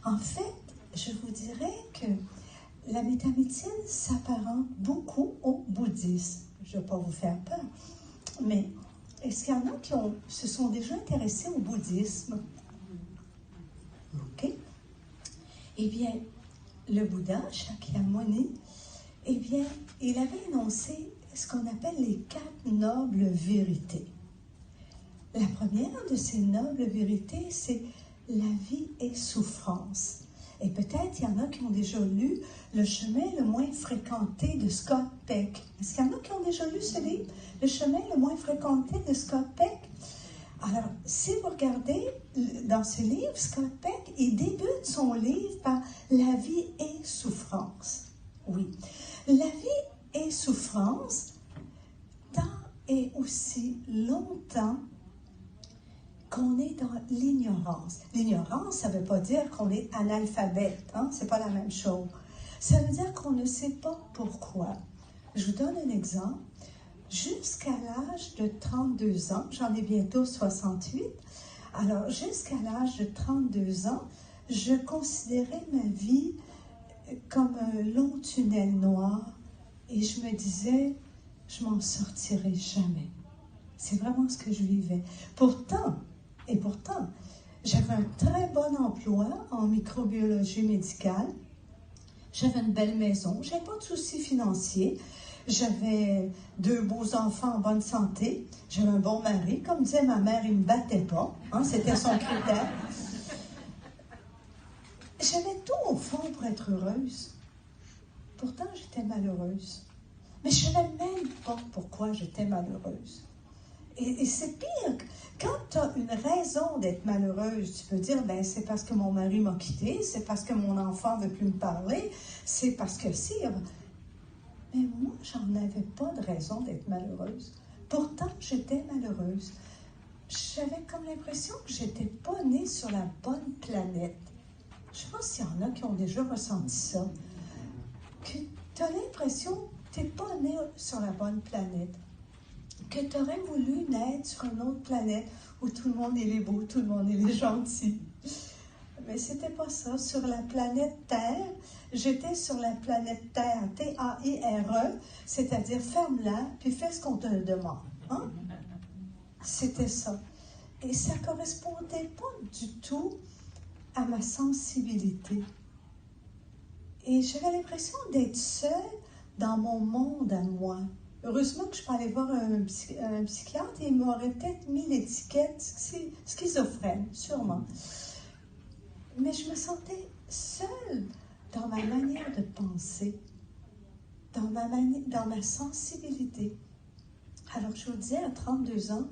En fait, je vous dirais que la métamédecine s'apparente beaucoup au bouddhisme. Je ne vais pas vous faire peur, mais est-ce qu'il y en a qui se sont déjà intéressés au bouddhisme? OK. Eh bien, le Bouddha, Shakyamuni, eh bien, il avait énoncé ce qu'on appelle les 4 nobles vérités. La première de ces nobles vérités, c'est la vie est souffrance. Et peut-être il y en a qui ont déjà lu Le chemin le moins fréquenté de Scott Peck. Est-ce qu'il y en a qui ont déjà lu ce livre, Le chemin le moins fréquenté de Scott Peck? Alors, si vous regardez dans ce livre, Scott Peck, il débute son livre par La vie est souffrance. Oui, la vie est souffrance tant et aussi longtemps qu'on est dans l'ignorance. L'ignorance, ça ne veut pas dire qu'on est analphabète, hein? Ce n'est pas la même chose. Ça veut dire qu'on ne sait pas pourquoi. Je vous donne un exemple. Jusqu'à l'âge de 32 ans, j'en ai bientôt 68, alors jusqu'à l'âge de 32 ans, je considérais ma vie comme un long tunnel noir et je me disais, je m'en sortirai jamais. C'est vraiment ce que je vivais. Pourtant, j'avais un très bon emploi en microbiologie médicale. J'avais une belle maison. Je n'avais pas de soucis financiers. J'avais 2 beaux enfants en bonne santé. J'avais un bon mari. Comme disait ma mère, il ne me battait pas. Hein, c'était son critère. J'avais tout au fond pour être heureuse. Pourtant, j'étais malheureuse. Mais je ne savais même pas pourquoi j'étais malheureuse. Et c'est pire, quand tu as une raison d'être malheureuse, tu peux dire, ben c'est parce que mon mari m'a quittée, c'est parce que mon enfant ne veut plus me parler, c'est parce que si. Mais moi, j'en avais pas de raison d'être malheureuse. Pourtant, j'étais malheureuse. J'avais comme l'impression que j'étais pas née sur la bonne planète. Je sais pas s'il y en a qui ont déjà ressenti ça. Que tu as l'impression que tu n'es pas née sur la bonne planète. Que tu aurais voulu naître sur une autre planète où tout le monde est beau, tout le monde est gentil. Mais c'était pas ça. Sur la planète Terre, j'étais sur la planète Terre, T-A-I-R-E, c'est-à-dire ferme-la, puis fais ce qu'on te demande. Hein? C'était ça. Et ça ne correspondait pas du tout à ma sensibilité. Et j'avais l'impression d'être seule dans mon monde à moi. Heureusement que je peux aller voir un psychiatre et il m'aurait peut-être mis l'étiquette schizophrène, sûrement. Mais je me sentais seule dans ma manière de penser, dans ma sensibilité. Alors je vous disais, à 32 ans,